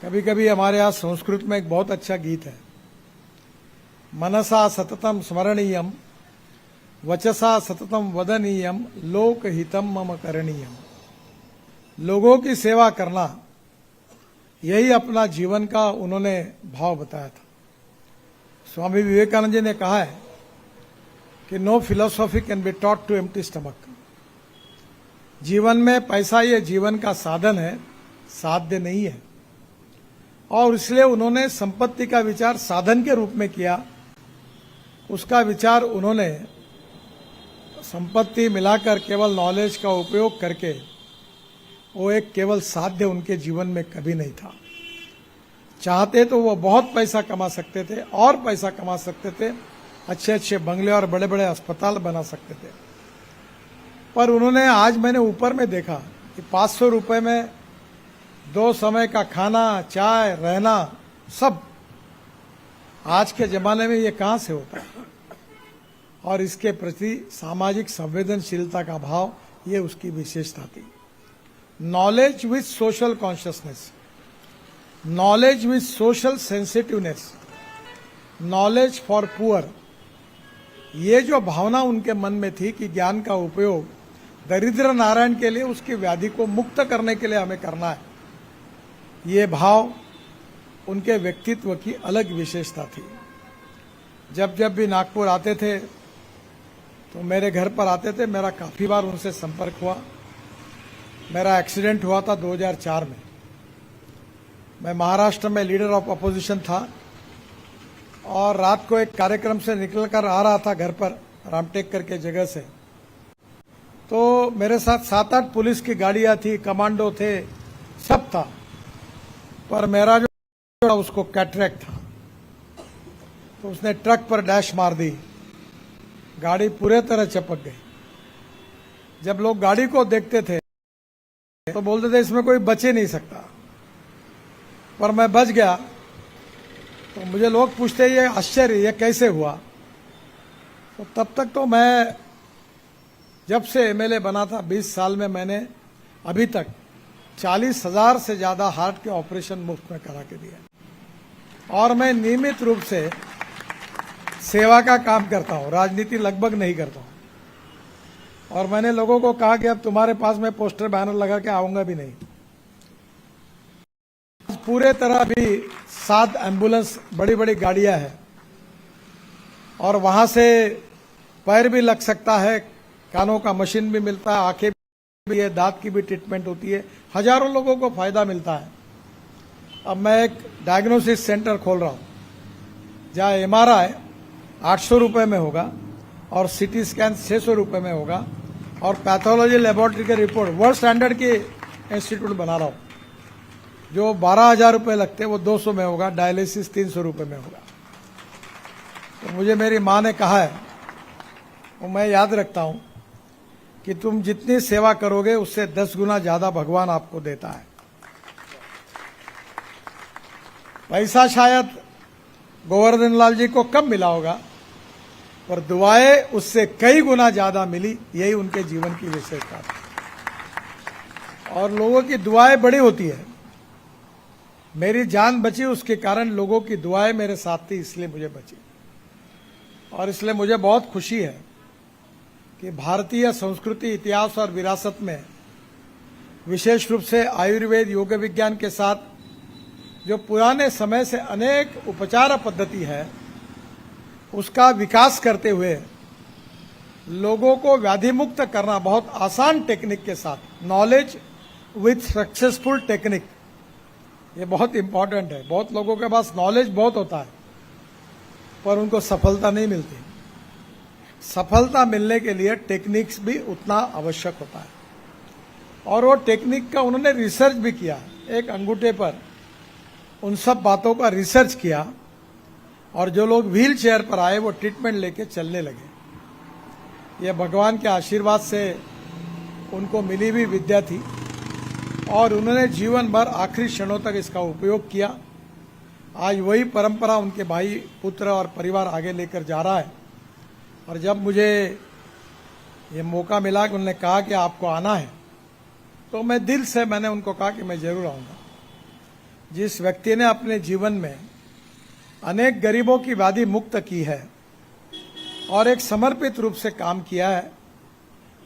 कभी कभी हमारे यहाँ संस्कृत में एक बहुत अच्छा गीत है, मनसा सततम स्मरणीयम वचसा सततम वदनीयम लोकहितम मम करणीयम। लोगों की सेवा करना, यही अपना जीवन का उन्होंने भाव बताया था। स्वामी विवेकानंद जी ने कहा है कि no philosophy can be taught to empty stomach. जीवन में पैसा ये जीवन का साधन है, साध्य नहीं है। और इसलिए उन्होंने संपत्ति का विचार साधन के रूप में किया। उसका विचार उन्होंने संपत्ति मिलाकर केवल नॉलेज का उपयोग करके, वो एक केवल साध्य उनके जीवन में कभी नहीं था। चाहते तो वो बहुत पैसा कमा सकते थे और पैसा कमा सकते थे, अच्छे अच्छे बंगले और बड़े बड़े अस्पताल बना सकते थे। पर उन्होंने, आज मैंने ऊपर में देखा कि 500 रुपए में 2 समय का खाना, चाय, रहना, सब आज के जमाने में ये कहां से होता है। और इसके प्रति सामाजिक संवेदनशीलता का भाव, ये उसकी विशेषता थी। Knowledge with social consciousness, knowledge with social sensitiveness, knowledge for poor, ये जो भावना उनके मन में थी कि ज्ञान का उपयोग दरिद्र नारायण के लिए, उसकी व्याधि को मुक्त करने के लिए हमें करना है, ये भाव उनके व्यक्तित्व की अलग विशेषता थी। जब जब भी नागपुर आते थे तो मेरे घर पर आते थे। मेरा काफी बार उनसे संपर्क हुआ। मेरा एक्सीडेंट हुआ था 2004 में। मैं महाराष्ट्र में लीडर ऑफ अपोजिशन था और रात को एक कार्यक्रम से निकलकर आ रहा था घर पर, रामटेक करके जगह से। तो मेरे साथ 7-8 पुलिस की गाड़ियां थी, कमांडो थे, सब था। पर मेरा जो उसको कैटरेक्ट था, तो उसने ट्रक पर डैश मार दी। गाड़ी पूरे तरह चपक गई। जब लोग गाड़ी को देखते थे तो बोलते थे इसमें कोई बच ही नहीं सकता, पर मैं बच गया। तो मुझे लोग पूछते ये आश्चर्य, ये कैसे हुआ। तो तब तक तो मैं, जब से एमएलए बना था 20 साल में, मैंने अभी तक 40,000 से ज्यादा हार्ट के ऑपरेशन मुफ्त में करा के दिए। और मैं नियमित रूप से सेवा का काम करता हूं, राजनीति लगभग नहीं करता हूं। और मैंने लोगों को कहा कि अब तुम्हारे पास मैं पोस्टर बैनर लगा के आऊंगा भी नहीं। पूरे तरह भी 7 एम्बुलेंस, बड़ी बड़ी गाड़ियां हैं, और वहां से पैर भी लग सकता है, कानों का मशीन भी मिलता है, आंखें भी है, दांत की भी ट्रीटमेंट होती है। हजारों लोगों को फायदा मिलता है। अब मैं एक डायग्नोसिस सेंटर खोल रहा हूं जहां एमआरआई 800 रुपए में होगा और सीटी स्कैन 600 रुपए में होगा, और पैथोलॉजी लेबोरेटरी के रिपोर्ट वर्ल्ड स्टैंडर्ड की इंस्टीट्यूट बना रहा हूं। जो 12,000 रुपए लगते हैं वो 200 में होगा, डायलिसिस 300 रुपए में होगा। तो मुझे मेरी मां ने कहा है, और मैं याद रखता हूं, कि तुम जितनी सेवा करोगे उससे 10 गुना ज्यादा भगवान आपको देता है। पैसा शायद गोवर्धन लाल जी को कम मिला होगा, पर दुआएं उससे कई गुना ज्यादा मिली। यही उनके जीवन की विशेषता थी। और लोगों की दुआएं बड़ी होती है। मेरी जान बची उसके कारण, लोगों की दुआएं मेरे साथ थी, इसलिए मुझे बची। और इसलिए मुझे बहुत खुशी है कि भारतीय संस्कृति, इतिहास और विरासत में, विशेष रूप से आयुर्वेद, योग विज्ञान के साथ जो पुराने समय से अनेक उपचार पद्धति है, उसका विकास करते हुए लोगों को व्याधि मुक्त करना बहुत आसान टेक्निक के साथ, नॉलेज विथ सक्सेसफुल टेक्निक, ये बहुत इंपॉर्टेंट है। बहुत लोगों के पास नॉलेज बहुत होता है, पर उनको सफलता नहीं मिलती। सफलता मिलने के लिए टेक्निक्स भी उतना आवश्यक होता है। और वो टेक्निक का उन्होंने रिसर्च भी किया। एक अंगूठे पर उन सब बातों का रिसर्च किया, और जो लोग व्हील चेयर पर आए वो ट्रीटमेंट लेके चलने लगे। ये भगवान के आशीर्वाद से उनको मिली हुई विद्या थी, और उन्होंने जीवन भर आखिरी क्षणों तक इसका उपयोग किया। आज वही परंपरा उनके भाई, पुत्र और परिवार आगे लेकर जा रहा है। और जब मुझे ये मौका मिला कि उन्होंने कहा कि आपको आना है, तो मैं दिल से, मैंने उनको कहा कि मैं जरूर आऊंगा। जिस व्यक्ति ने अपने जीवन में अनेक गरीबों की व्याधि मुक्त की है और एक समर्पित रूप से काम किया है,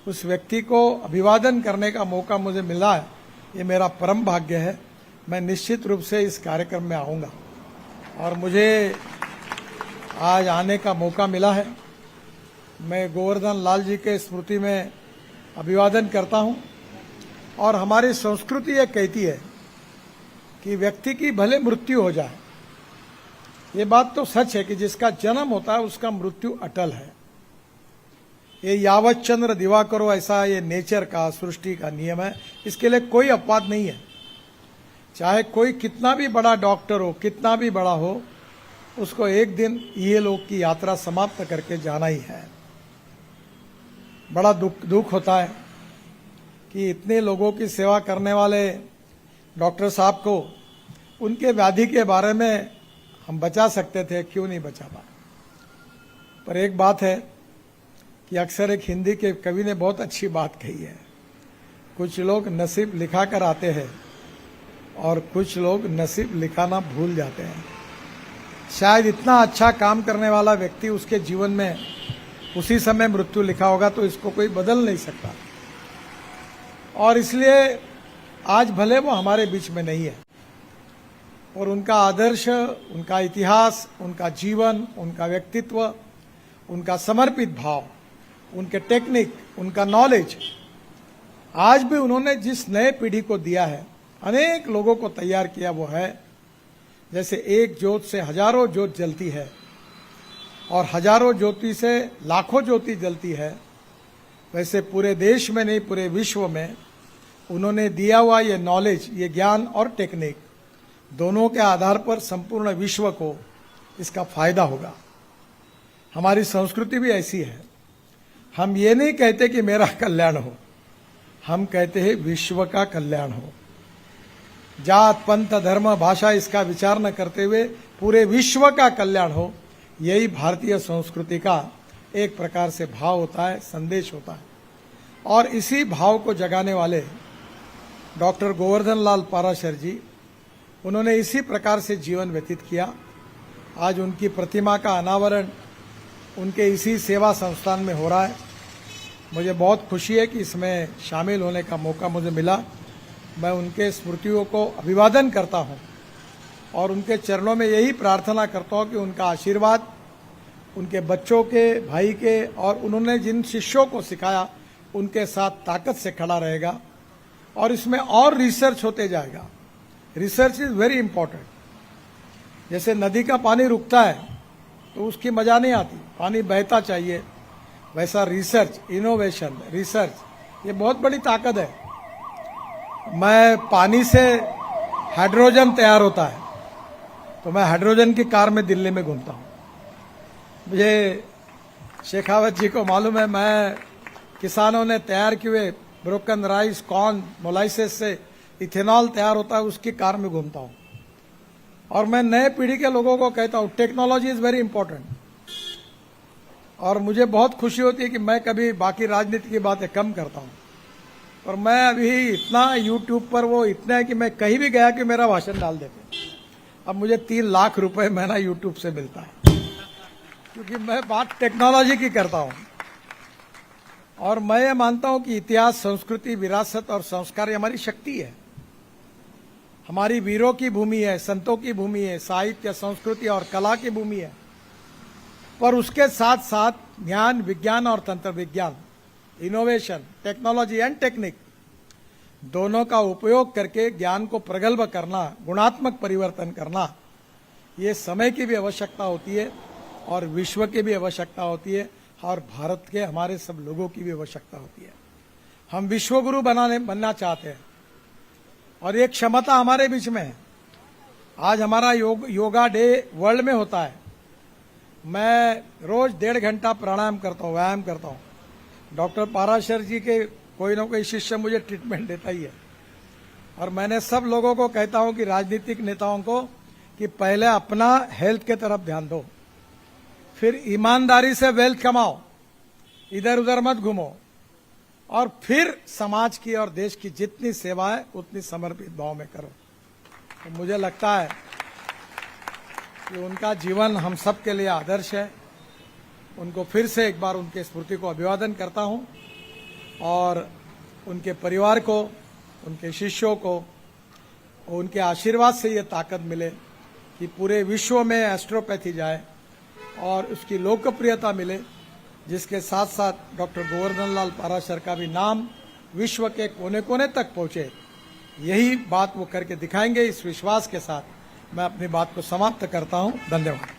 उस व्यक्ति को अभिवादन करने का मौका मुझे मिला है। ये मेरा परम भाग्य है। मैं निश्चित रूप से इस कार्यक्रम में आऊँगा और मुझे आज आने का मौका मिला है। मैं गोवर्धन लाल जी के स्मृति में अभिवादन करता हूँ। और हमारी संस्कृति ये कहती है कि व्यक्ति की भले मृत्यु हो जाए, ये बात तो सच है कि जिसका जन्म होता है उसका मृत्यु अटल है। ये यावत चंद्र दिवाकरो, ऐसा ये नेचर का, सृष्टि का नियम है। इसके लिए कोई अपवाद नहीं है। चाहे कोई कितना भी बड़ा डॉक्टर हो, कितना भी बड़ा हो, उसको एक दिन ये लोग की यात्रा समाप्त करके जाना ही है। बड़ा दुख होता है कि इतने लोगों की सेवा करने वाले डॉक्टर साहब को उनके व्याधि के बारे में हम बचा सकते थे, क्यों नहीं बचा पाए। पर एक बात है कि अक्सर एक हिंदी के कवि ने बहुत अच्छी बात कही है, कुछ लोग नसीब लिखा कर आते हैं और कुछ लोग नसीब लिखाना भूल जाते हैं। शायद इतना अच्छा काम करने वाला व्यक्ति, उसके जीवन में उसी समय मृत्यु लिखा होगा, तो इसको कोई बदल नहीं सकता। और इसलिए आज भले वो हमारे बीच में नहीं है, और उनका आदर्श, उनका इतिहास, उनका जीवन, उनका व्यक्तित्व, उनका समर्पित भाव, उनके टेक्निक, उनका नॉलेज, आज भी उन्होंने जिस नए पीढ़ी को दिया है, अनेक लोगों को तैयार किया, वो है जैसे एक ज्योत से हजारों ज्योत जलती है और हजारों ज्योति से लाखों ज्योति जलती है, वैसे पूरे देश में नहीं, पूरे विश्व में उन्होंने दिया हुआ ये नॉलेज, ये ज्ञान और टेक्निक, दोनों के आधार पर संपूर्ण विश्व को इसका फायदा होगा। हमारी संस्कृति भी ऐसी है। हम ये नहीं कहते कि मेरा कल्याण हो, हम कहते हैं विश्व का कल्याण हो। जात, पंथ, धर्म, भाषा इसका विचार न करते हुए पूरे विश्व का कल्याण हो, यही भारतीय संस्कृति का एक प्रकार से भाव होता है, संदेश होता है। और इसी भाव को जगाने वाले डॉक्टर गोवर्धन लाल पाराशर जी, उन्होंने इसी प्रकार से जीवन व्यतीत किया। आज उनकी प्रतिमा का अनावरण उनके इसी सेवा संस्थान में हो रहा है। मुझे बहुत खुशी है कि इसमें शामिल होने का मौका मुझे मिला। मैं उनके स्मृतियों को अभिवादन करता हूं और उनके चरणों में यही प्रार्थना करता हूं कि उनका आशीर्वाद उनके बच्चों के, भाई के, और उन्होंने जिन शिष्यों को सिखाया उनके साथ ताकत से खड़ा रहेगा। और इसमें और रिसर्च होते जाएगा। Research is very important. जैसे नदी का पानी रुकता है तो उसकी मजा नहीं आती, पानी बहता चाहिए, वैसा रिसर्च, इनोवेशन, रिसर्च ये बहुत बड़ी ताकत है। मैं पानी से हाइड्रोजन तैयार होता है, तो मैं हाइड्रोजन की कार में दिल्ली में घूमता हूँ। मुझे शेखावत जी को मालूम है, मैं किसानों ने तैयार किए हुए ब्रोकन राइस, कॉर्न, मोलाइसेस से इथेनॉल तैयार होता है, उसकी कार में घूमता हूँ। और मैं नए पीढ़ी के लोगों को कहता हूँ टेक्नोलॉजी इज वेरी इंपॉर्टेंट। और मुझे बहुत खुशी होती है कि मैं कभी बाकी राजनीति की बातें कम करता हूँ, और मैं अभी इतना यूट्यूब पर वो इतना है कि मैं कहीं भी गया कि मेरा भाषण डाल देते। अब मुझे 3 लाख रुपए महीना यूट्यूब से मिलता है, क्योंकि मैं बात टेक्नोलॉजी की करता हूँ। और मैं ये मानता हूँ कि इतिहास, संस्कृति, विरासत और संस्कार ये हमारी शक्ति है। हमारी वीरों की भूमि है, संतों की भूमि है, साहित्य, संस्कृति और कला की भूमि है। पर उसके साथ साथ ज्ञान, विज्ञान और तंत्र विज्ञान, इनोवेशन, टेक्नोलॉजी एंड टेक्निक, दोनों का उपयोग करके ज्ञान को प्रगल्भ करना, गुणात्मक परिवर्तन करना, ये समय की भी आवश्यकता होती है और विश्व की भी आवश्यकता होती है और भारत के हमारे सब लोगों की भी आवश्यकता होती है। हम विश्वगुरु बनना चाहते हैं और ये क्षमता हमारे बीच में है। आज हमारा योगा डे वर्ल्ड में होता है। मैं रोज 1.5 घंटा प्राणायाम करता हूँ, व्यायाम करता हूँ। डॉक्टर पाराशर जी के कोई ना कोई शिष्य मुझे ट्रीटमेंट देता ही है। और मैंने सब लोगों को कहता हूँ कि राजनीतिक नेताओं को कि पहले अपना हेल्थ के तरफ ध्यान दो, फिर ईमानदारी से वेल्थ कमाओ, इधर उधर मत घूमो, और फिर समाज की और देश की जितनी सेवा है उतनी समर्पित भाव में करो। तो मुझे लगता है कि उनका जीवन हम सब के लिए आदर्श है। उनको फिर से एक बार उनके स्मृति को अभिवादन करता हूं और उनके परिवार को, उनके शिष्यों को उनके आशीर्वाद से ये ताकत मिले कि पूरे विश्व में एस्ट्रोपैथी जाए और उसकी लोकप्रियता मिले, जिसके साथ साथ डॉक्टर गोवर्धन लाल पाराशर का भी नाम विश्व के कोने कोने तक पहुंचे। यही बात वो करके दिखाएंगे। इस विश्वास के साथ मैं अपनी बात को समाप्त करता हूं। धन्यवाद।